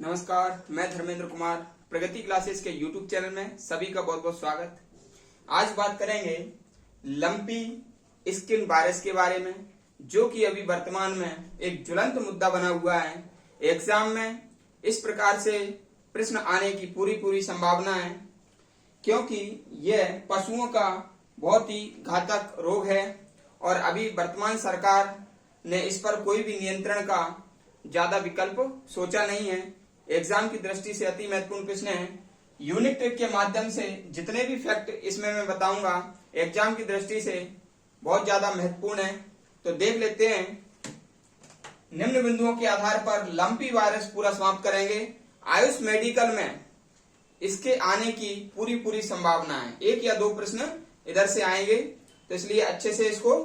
नमस्कार, मैं धर्मेंद्र कुमार। प्रगति क्लासेस के YouTube चैनल में सभी का बहुत बहुत स्वागत। आज बात करेंगे लंपी स्किन वायरस के बारे में, जो कि अभी वर्तमान में एक ज्वलंत मुद्दा बना हुआ है। एग्जाम में इस प्रकार से प्रश्न आने की पूरी संभावना है, क्योंकि यह पशुओं का बहुत ही घातक रोग है और अभी वर्तमान सरकार ने इस पर कोई भी नियंत्रण का ज्यादा विकल्प सोचा नहीं है। एग्जाम की दृष्टि से अति महत्वपूर्ण प्रश्न है। यूनिट ट्रिक के माध्यम से जितने भी फैक्ट इसमें मैं बताऊंगा एग्जाम की दृष्टि से बहुत ज्यादा महत्वपूर्ण है। तो देख लेते हैं। निम्न बिंदुओं के आधार पर लंपी वायरस पूरा समाप्त करेंगे। आयुष मेडिकल में इसके आने की पूरी संभावना है। एक या दो प्रश्न इधर से आएंगे, तो इसलिए अच्छे से इसको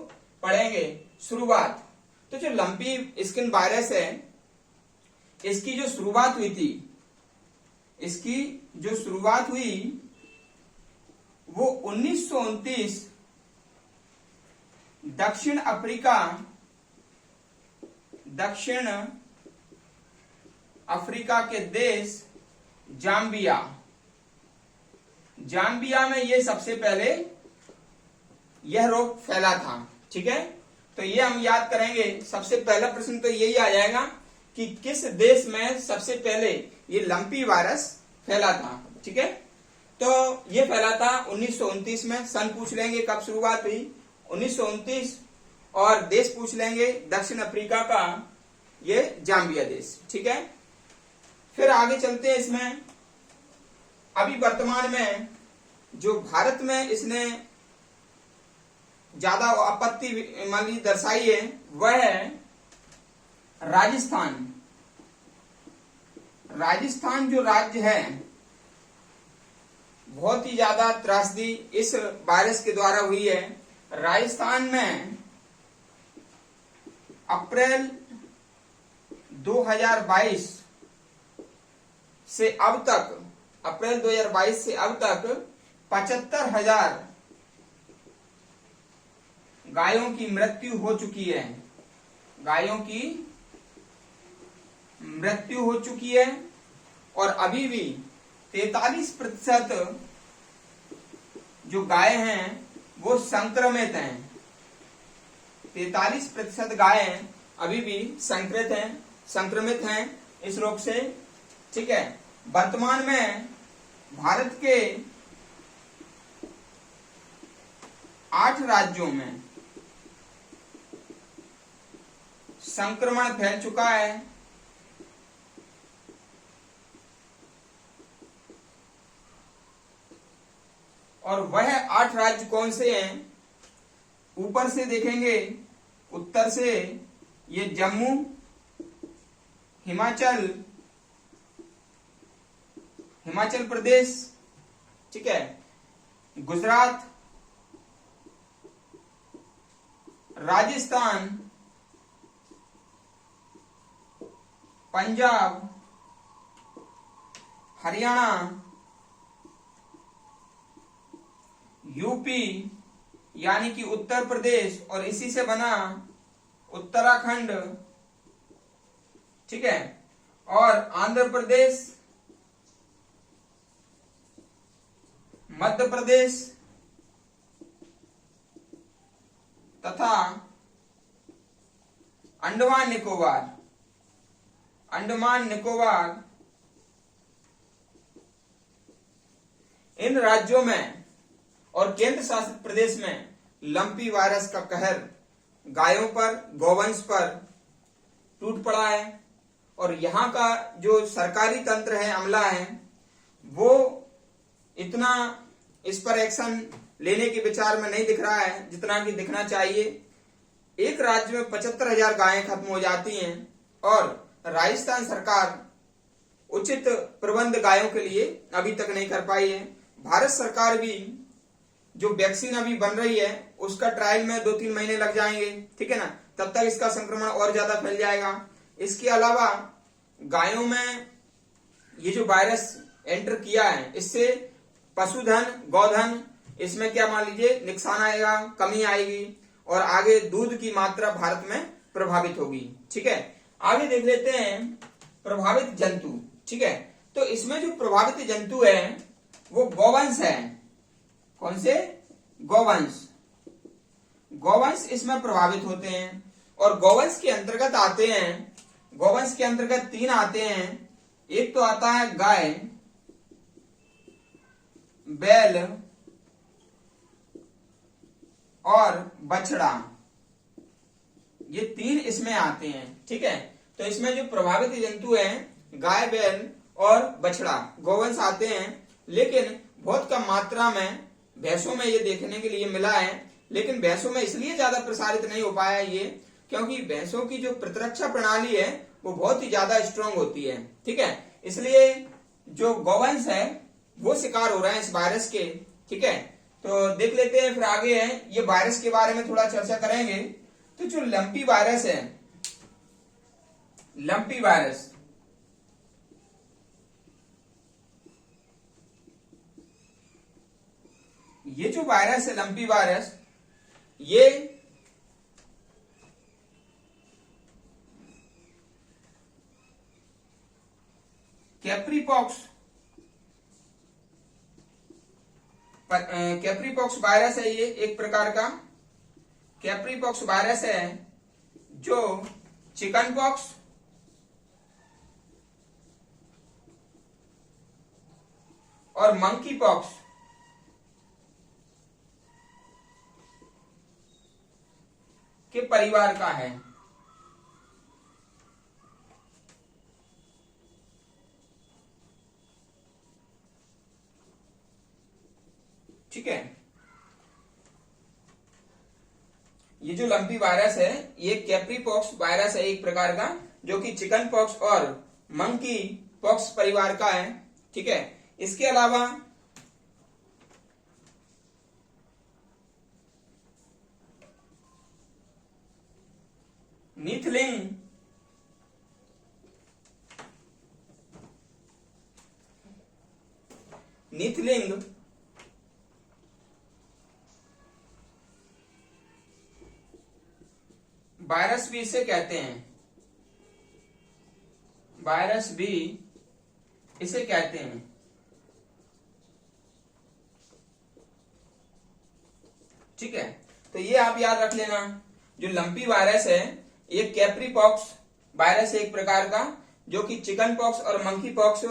पढ़ेंगे। शुरुआत, तो जो लंपी स्किन वायरस है, इसकी जो शुरुआत हुई वो 1929 दक्षिण अफ्रीका के देश जाम्बिया में ये सबसे पहले यह रोग फैला था। ठीक है, तो ये हम याद करेंगे। सबसे पहला प्रश्न तो यही आ जाएगा कि किस देश में सबसे पहले ये लंपी वायरस फैला था। ठीक है, तो ये फैला था 1929 में। सन पूछ लेंगे कब शुरुआत हुई, 1929, और देश पूछ लेंगे दक्षिण अफ्रीका का, ये जाम्बिया देश। ठीक है, फिर आगे चलते हैं। इसमें अभी वर्तमान में जो भारत में इसने ज्यादा आपत्ति मान ली दर्शाई है, वह है राजस्थान जो राज्य है, बहुत ही ज्यादा त्रासदी इस वायरस के द्वारा हुई है। राजस्थान में अप्रैल 2022 से अब तक 75,000 गायों की मृत्यु हो चुकी है और अभी भी 43% जो गाय हैं वो संक्रमित हैं। 43% गाय अभी भी संक्रमित हैं इस रोग से। ठीक है, वर्तमान में भारत के 8 राज्यों में संक्रमण फैल चुका है। और वह 8 राज्य कौन से हैं? ऊपर से देखेंगे, उत्तर से ये जम्मू, हिमाचल प्रदेश, ठीक है, गुजरात, राजस्थान, पंजाब, हरियाणा, यूपी यानी कि उत्तर प्रदेश और इसी से बना उत्तराखंड, ठीक है, और आंध्र प्रदेश, मध्य प्रदेश तथा अंडमान निकोबार। इन राज्यों में और केंद्र शासित प्रदेश में लंपी वायरस का कहर गायों पर, गौवंश पर टूट पड़ा है। और यहाँ का जो सरकारी तंत्र है, अमला है, वो इतना इस पर एक्शन लेने के विचार में नहीं दिख रहा है जितना कि दिखना चाहिए। एक राज्य में 75,000 गायें खत्म हो जाती हैं और राजस्थान सरकार उचित प्रबंध गायों के लिए अभी तक नहीं कर पाई है। भारत सरकार भी जो वैक्सीन अभी बन रही है उसका ट्रायल में 2-3 महीने लग जाएंगे। ठीक है ना, तब तक इसका संक्रमण और ज्यादा फैल जाएगा। इसके अलावा गायों में ये जो वायरस एंटर किया है, इससे पशुधन, गौधन, इसमें क्या मान लीजिए नुकसान आएगा, कमी आएगी और आगे दूध की मात्रा भारत में प्रभावित होगी। ठीक है, आगे देख लेते हैं प्रभावित जंतु। ठीक है। तो इसमें जो प्रभावित जंतु है वो गौवंश है। कौन से? गौवंश। गौवंश इसमें प्रभावित होते हैं और गौवंश के अंतर्गत आते हैं, गौवंश के अंतर्गत 3 आते हैं। एक तो आता है गाय, बैल और बछड़ा, ये 3 इसमें आते हैं। ठीक है। तो इसमें जो प्रभावित जंतु हैं गाय, बैल और बछड़ा, गौवंश आते हैं, लेकिन बहुत कम मात्रा में भैंसों में ये देखने के लिए मिला है। लेकिन भैंसों में इसलिए ज्यादा प्रसारित नहीं हो पाया ये, क्योंकि भैंसों की जो प्रतिरक्षा प्रणाली है वो बहुत ही ज्यादा स्ट्रांग होती है। ठीक है। इसलिए जो गौवंश है वो शिकार हो रहे हैं इस वायरस के। ठीक है। तो देख लेते हैं फिर आगे है, ये वायरस के बारे में थोड़ा चर्चा करेंगे। तो जो लंपी वायरस है, लंपी वायरस, ये जो वायरस है लंपी वायरस, ये कैप्रीपॉक्स वायरस है। ये एक प्रकार का कैप्रीपॉक्स वायरस है जो चिकन पॉक्स और मंकी पॉक्स के परिवार का है। ठीक है। ये जो लंपी वायरस है ये कैप्रीपॉक्स वायरस है एक प्रकार का, जो कि चिकन पॉक्स और मंकी पॉक्स परिवार का है। ठीक है। इसके अलावा नीथलिंग वायरस भी इसे कहते हैं, वायरस भी इसे कहते हैं। ठीक है। तो ये आप याद रख लेना, जो लंपी वायरस है ये कैप्रीपॉक्स वायरस है एक प्रकार का, जो कि चिकन पॉक्स और मंकी पॉक्स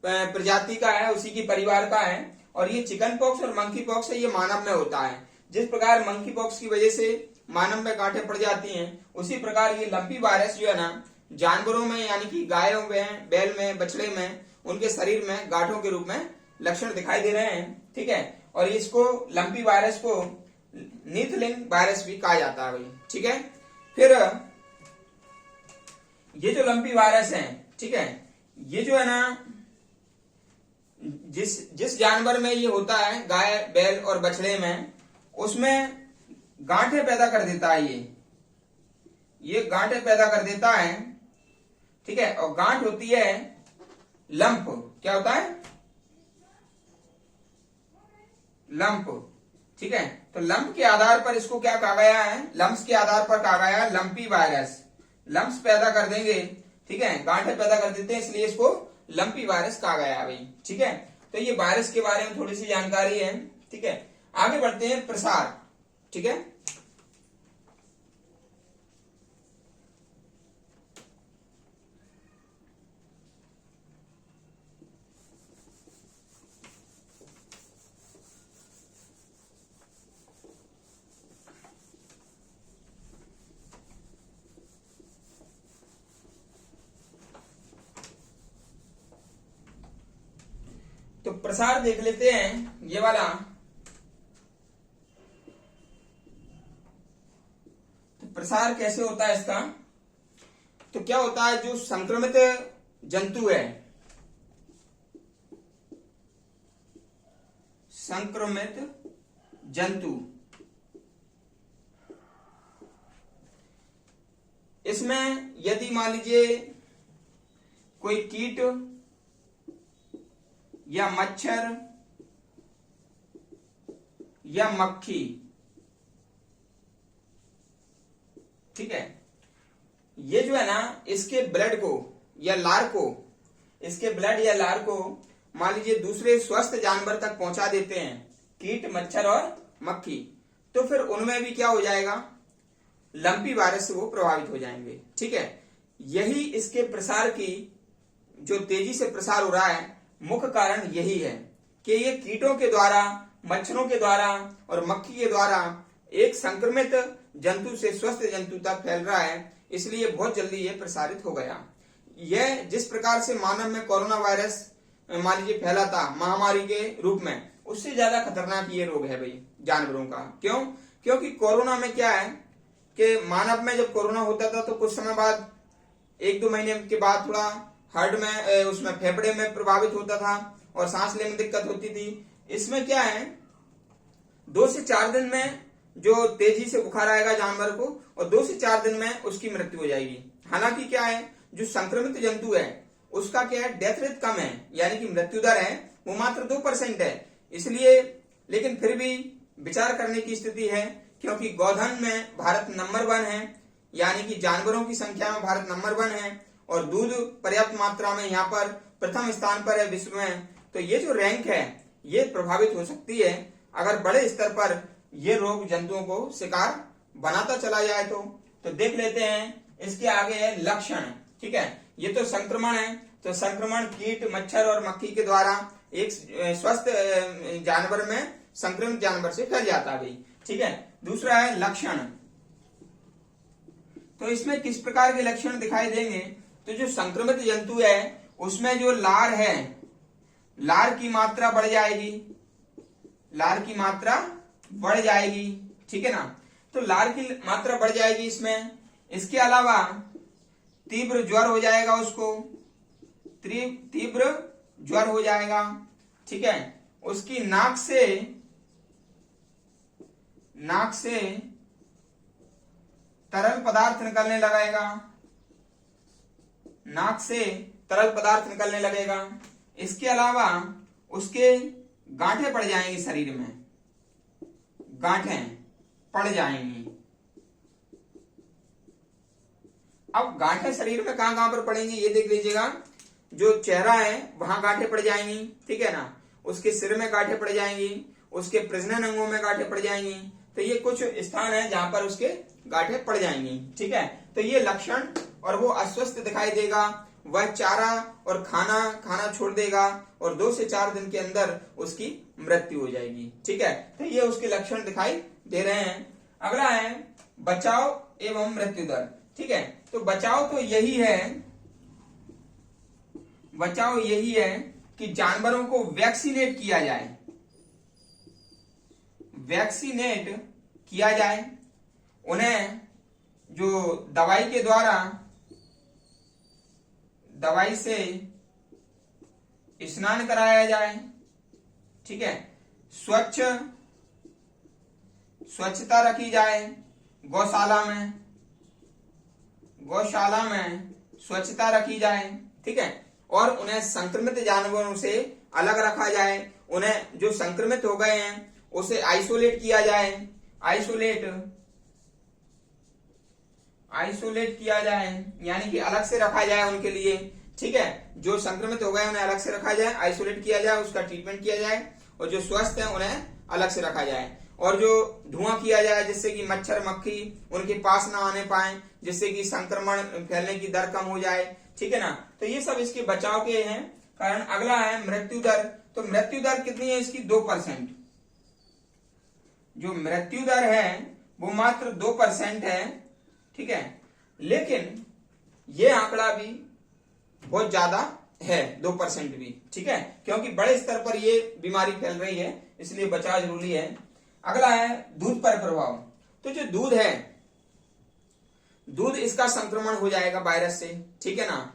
प्रजाति का है, उसी की परिवार का है। और ये चिकन पॉक्स और मंकी पॉक्स है, ये मानव में होता है। जिस प्रकार मंकी पॉक्स की वजह से मानव में गांठें पड़ जाती हैं, उसी प्रकार ये लंपी वायरस जो है ना जानवरों में, यानी कि गायों में, बैल में, बछड़े में, उनके शरीर में गांठों के रूप में लक्षण दिखाई दे रहे हैं। ठीक है। और इसको लंपी वायरस को नीथलिंग वायरस भी कहा जाता है भाई। ठीक है। फिर ये जो लंपी वायरस है, ठीक है, ये जो है ना जिस जानवर में ये होता है, गाय, बैल और बछड़े में, उसमें गांठें पैदा कर देता है। ये गांठें पैदा कर देता है। ठीक है। और गांठ होती है लंप। क्या होता है? लंप। ठीक है। तो लंप के आधार पर इसको क्या कहा गया है? लंप्स के आधार पर कहा गया है लंपी वायरस। लंप्स पैदा कर देंगे, ठीक है, गांठें पैदा कर देते हैं, इसलिए इसको लंपी वायरस कहा गया है भाई। ठीक है। तो ये वायरस के बारे में थोड़ी सी जानकारी है। ठीक है। आगे बढ़ते हैं, प्रसार। ठीक है। तो प्रसार देख लेते हैं, ये वाला। तो प्रसार कैसे होता है इसका? तो क्या होता है, जो संक्रमित जंतु है, संक्रमित जंतु, इसमें यदि मान लीजिए कोई कीट या मच्छर या मक्खी, ठीक है, ये जो है ना इसके ब्लड को या लार को इसके ब्लड या लार को मान लीजिए दूसरे स्वस्थ जानवर तक पहुंचा देते हैं, कीट, मच्छर और मक्खी, तो फिर उनमें भी क्या हो जाएगा, लंपी वायरस से वो प्रभावित हो जाएंगे। ठीक है, यही इसके प्रसार की जो तेजी से प्रसार हो रहा है मुख्य कारण यही है कि ये कीटों के द्वारा, मच्छरों के द्वारा और मक्खी के द्वारा एक संक्रमित जंतु से स्वस्थ जंतु तक फैल रहा है, इसलिए बहुत जल्दी ये प्रसारित हो गया। यह जिस प्रकार से मानव में कोरोना वायरस मान लीजिए फैला था महामारी के रूप में, उससे ज्यादा खतरनाक ये रोग है भाई जानवरों का। क्यों? क्योंकि कोरोना में क्या है कि मानव में जब कोरोना होता था तो कुछ समय बाद, 1-2 महीने के बाद थोड़ा हार्ट में, उसमें फेफड़े में प्रभावित होता था और सांस लेने में दिक्कत होती थी। इसमें क्या है, 2 से 4 दिन में जो तेजी से बुखार आएगा जानवर को और 2 से 4 दिन में उसकी मृत्यु हो जाएगी। हालांकि क्या है, जो संक्रमित जंतु है उसका क्या है, डेथ रेट कम है, यानी कि मृत्यु दर है वो मात्र 2% है। इसलिए लेकिन फिर भी विचार करने की स्थिति है, क्योंकि गोधन में भारत नंबर 1 है, यानी कि जानवरों की संख्या में भारत नंबर 1 है और दूध पर्याप्त मात्रा में यहाँ पर प्रथम स्थान पर है विश्व में। तो ये जो रैंक है ये प्रभावित हो सकती है अगर बड़े स्तर पर ये रोग जंतुओं को शिकार बनाता चला जाए तो देख लेते हैं इसके आगे है लक्षण। ठीक है, ये तो संक्रमण है, तो संक्रमण कीट, मच्छर और मक्खी के द्वारा एक स्वस्थ जानवर में संक्रमित जानवर से फैल जाता है भाई। ठीक है, दूसरा है लक्षण। तो इसमें किस प्रकार के लक्षण दिखाई देंगे, तो जो संक्रमित जंतु है उसमें जो लार है, लार की मात्रा बढ़ जाएगी, लार की मात्रा बढ़ जाएगी। ठीक है ना, तो लार की मात्रा बढ़ जाएगी इसमें। इसके अलावा तीव्र ज्वर हो जाएगा, उसको तीव्र ज्वर हो जाएगा। ठीक है, उसकी नाक से तरल पदार्थ निकलने लगेगा, नाक से तरल पदार्थ निकलने लगेगा। इसके अलावा उसके गांठें पड़ जाएंगी, शरीर में गांठें पड़ जाएंगी। अब गांठें शरीर में कहां कहां पर पड़ेंगी ये देख लीजिएगा। जो चेहरा है वहां गांठें पड़ जाएंगी, ठीक है ना, उसके सिर में गांठें पड़ जाएंगी, उसके प्रजनन अंगों में गांठें पड़ जाएंगी। तो ये कुछ स्थान है जहां पर उसके गांठें पड़ जाएंगी। ठीक है, तो ये लक्षण, और वो अस्वस्थ दिखाई देगा, वह चारा और खाना छोड़ देगा और 2 से 4 दिन के अंदर उसकी मृत्यु हो जाएगी। ठीक है, तो ये उसके लक्षण दिखाई दे रहे हैं। अगला है बचाव एवं मृत्यु दर। ठीक है, तो बचाव तो यही है, बचाव यही है कि जानवरों को वैक्सीनेट किया जाए, वैक्सीनेट किया जाए, उन्हें जो दवाई के द्वारा, दवाई से स्नान कराया जाए। ठीक है, स्वच्छता रखी जाए, गौशाला में स्वच्छता रखी जाए। ठीक है, और उन्हें संक्रमित जानवरों से अलग रखा जाए, उन्हें जो संक्रमित हो गए हैं उसे आइसोलेट किया जाए, आइसोलेट किया जाए, यानी कि अलग से रखा जाए उनके लिए। ठीक है, जो संक्रमित हो गए उन्हें अलग से रखा जाए, आइसोलेट किया जाए, उसका ट्रीटमेंट किया जाए, और जो स्वस्थ है उन्हें अलग से रखा जाए, और जो धुआं किया जाए जिससे कि मच्छर मक्खी उनके पास ना आने पाए, जिससे कि संक्रमण फैलने की दर कम हो जाए। ठीक है ना, तो ये सब इसके बचाव के हैं कारण। अगला है मृत्यु दर। तो मृत्यु दर कितनी है इसकी? 2%। जो मृत्यु दर है वो मात्र 2% है। ठीक है, लेकिन ये आंकड़ा भी बहुत ज्यादा है, 2% भी। ठीक है, क्योंकि बड़े स्तर पर ये बीमारी फैल रही है, इसलिए बचाव जरूरी है। अगला है दूध पर प्रभाव। तो जो दूध है, दूध इसका संक्रमण हो जाएगा वायरस से। ठीक है ना,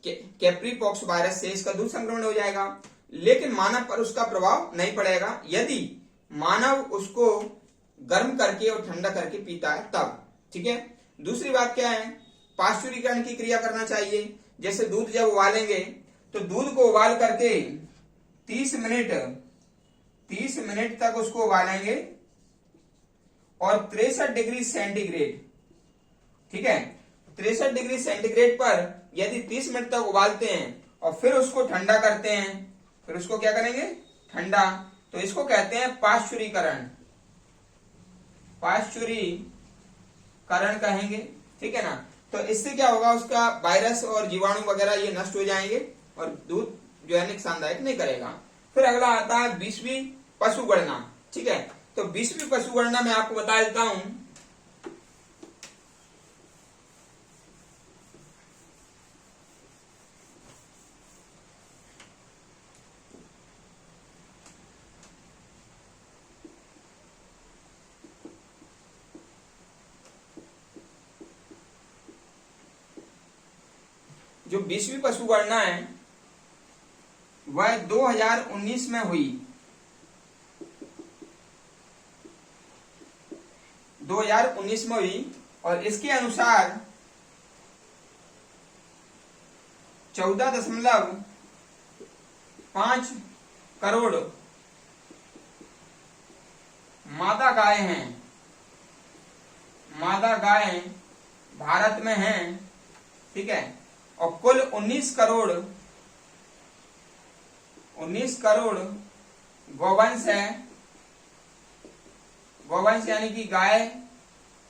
कैप्री पॉक्स वायरस से इसका दूध संक्रमण हो जाएगा, लेकिन मानव पर उसका प्रभाव नहीं पड़ेगा यदि मानव उसको गर्म करके और ठंडा करके पीता है तब। ठीक है, दूसरी बात क्या है, पाश्चुरीकरण की क्रिया करना चाहिए। जैसे दूध जब उबालेंगे तो दूध को उबाल करके 30 मिनट तक उसको उबालेंगे और 63 डिग्री सेंटीग्रेड, ठीक है, 63 डिग्री सेंटीग्रेड पर यदि 30 मिनट तक उबालते हैं और फिर उसको ठंडा करते हैं, फिर उसको क्या करेंगे, ठंडा। तो इसको कहते हैं पाश्चुरीकरण, पाश्चुरीकरण कहेंगे, ठीक है ना। तो इससे क्या होगा, उसका वायरस और जीवाणु वगैरह ये नष्ट हो जाएंगे और दूध जो है नुकसानदायक नहीं करेगा। फिर अगला आता है 20वीं पशु गणना, ठीक है। तो 20वीं पशु गणना मैं आपको बता देता हूं। जो 20वीं पशु गणना है वह 2019 में हुई, 2019 में हुई और इसके अनुसार 14.5 करोड़ मादा गाय हैं, मादा गाय भारत में हैं, ठीक है। और कुल 19 करोड़ गौवंश है, गौवंश यानी कि गाय,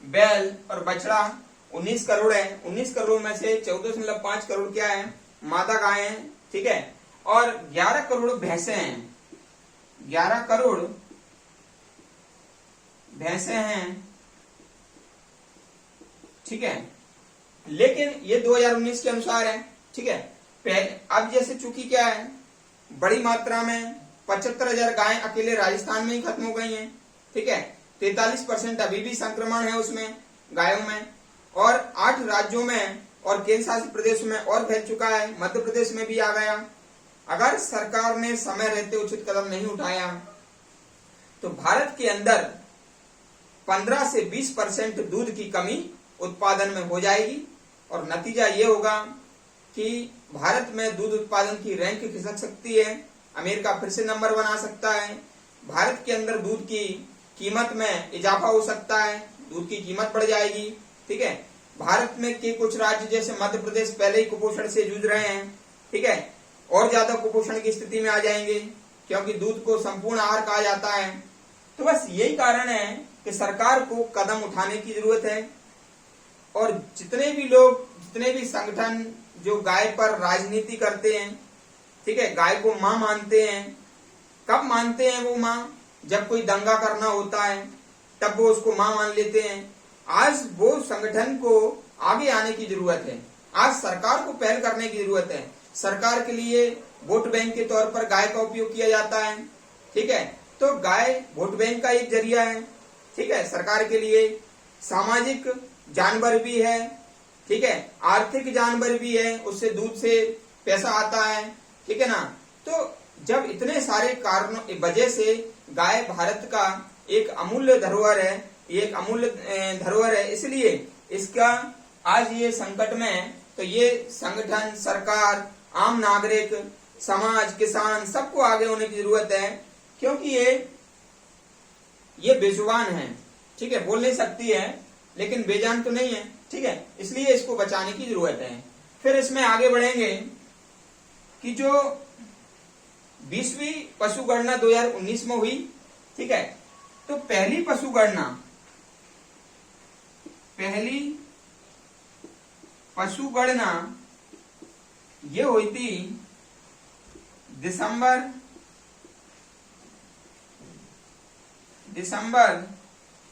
बैल और बछड़ा 19 करोड़ है। 19 करोड़ में से 14.5 करोड़ क्या है, मादा गाय हैं, ठीक है। और 11 करोड़ भैंसे हैं, 11 करोड़ भैंसे हैं, ठीक है। लेकिन ये 2019 के अनुसार है, ठीक है। अब जैसे चूंकि क्या है, बड़ी मात्रा में 75,000 गायें अकेले राजस्थान में ही खत्म हो गई हैं, ठीक है। 43% अभी भी संक्रमण है उसमें, गायों में, और 8 राज्यों में और केंद्र शासित प्रदेशों में और फैल चुका है, मध्य प्रदेश में भी आ गया। अगर सरकार ने समय रहते उचित कदम नहीं उठाया तो भारत के अंदर 15 से 20% दूध की कमी उत्पादन में हो जाएगी और नतीजा ये होगा कि भारत में दूध उत्पादन की रैंक खिसक सकती है, अमेरिका फिर से नंबर बना सकता है, भारत के अंदर दूध की कीमत में इजाफा हो सकता है, दूध की कीमत बढ़ जाएगी, ठीक है। भारत में के कुछ राज्य जैसे मध्य प्रदेश पहले ही कुपोषण से जूझ रहे हैं, ठीक है, और ज्यादा कुपोषण की स्थिति में आ जाएंगे क्योंकि दूध को संपूर्ण आहार कहा जाता है। तो बस यही कारण है कि सरकार को कदम उठाने की जरूरत है और जितने भी लोग, जितने भी संगठन जो गाय पर राजनीति करते हैं, ठीक है, गाय को मां मानते हैं, कब मानते हैं वो मां, जब कोई दंगा करना होता है तब वो उसको मां मान लेते हैं। आज वो संगठन को आगे आने की जरूरत है, आज सरकार को पहल करने की जरूरत है। सरकार के लिए वोट बैंक के तौर पर गाय का उपयोग किया जाता है, ठीक है। तो गाय वोट बैंक का एक जरिया है, ठीक है, सरकार के लिए सामाजिक जानवर भी है, ठीक है, आर्थिक जानवर भी है, उससे दूध से पैसा आता है, ठीक है ना। तो जब इतने सारे कारणों वजह से गाय भारत का एक अमूल्य धरोहर है, एक अमूल्य धरोहर है, इसलिए इसका आज ये संकट में है। तो ये संगठन, सरकार, आम नागरिक, समाज, किसान, सबको आगे होने की जरूरत है क्योंकि ये बेजुबान है, ठीक है, बोल नहीं सकती है लेकिन बेजान तो नहीं है, ठीक है, इसलिए इसको बचाने की जरूरत है। फिर इसमें आगे बढ़ेंगे कि जो 20वीं पशु गणना 2019 में हुई, ठीक है, तो पहली पशु गणना ये हुई थी दिसंबर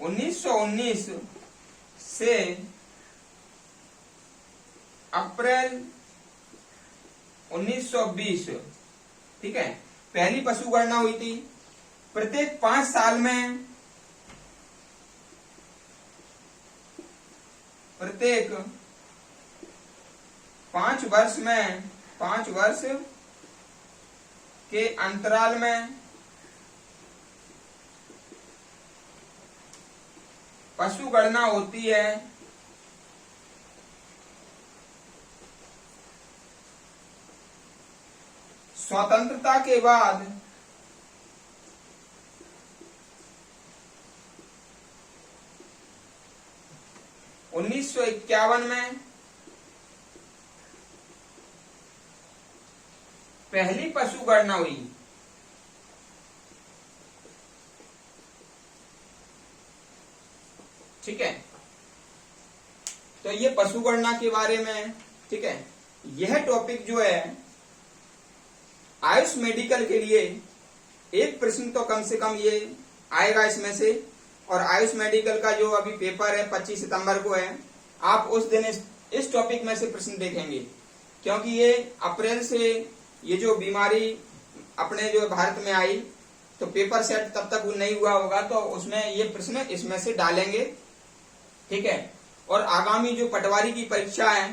1919 से अप्रैल 1920, ठीक है, पहली पशु गणना हुई थी। प्रत्येक 5 साल में, प्रत्येक 5 वर्ष में, 5 वर्ष के अंतराल में पशु गणना होती है। स्वतंत्रता के बाद 1951 में पहली पशु गणना हुई। ठीक है, तो ये पशु गणना के बारे में। ठीक है, यह टॉपिक जो है आयुष मेडिकल के लिए एक प्रश्न तो कम से कम ये आएगा इसमें से। और आयुष मेडिकल का जो अभी पेपर है 25 सितंबर को है, आप उस दिन इस टॉपिक में से प्रश्न देखेंगे, क्योंकि ये अप्रैल से ये जो बीमारी अपने जो भारत में आई तो पेपर सेट तब तक नहीं हुआ होगा, तो उसमें ये प्रश्न इसमें से डालेंगे। ठीक है, और आगामी जो पटवारी की परीक्षा है,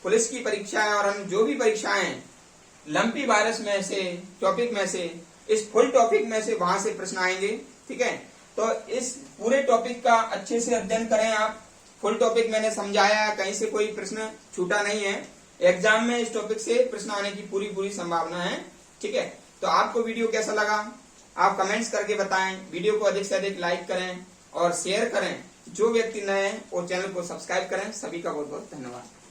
पुलिस की परीक्षा है और हम जो भी परीक्षाएं हैं, लंपी वायरस में से टॉपिक में से इस फुल टॉपिक में से वहां से प्रश्न आएंगे। ठीक है, तो इस पूरे टॉपिक का अच्छे से अध्ययन करें आप। फुल टॉपिक मैंने समझाया, कहीं से कोई प्रश्न छूटा नहीं है। एग्जाम में इस टॉपिक से प्रश्न आने की पूरी संभावना है। ठीक है, तो आपको वीडियो कैसा लगा आप कमेंट्स करके बताएं। वीडियो को अधिक से अधिक लाइक करें और शेयर करें। जो व्यक्ति नए हैं वो चैनल को सब्सक्राइब करें। सभी का बहुत बहुत धन्यवाद।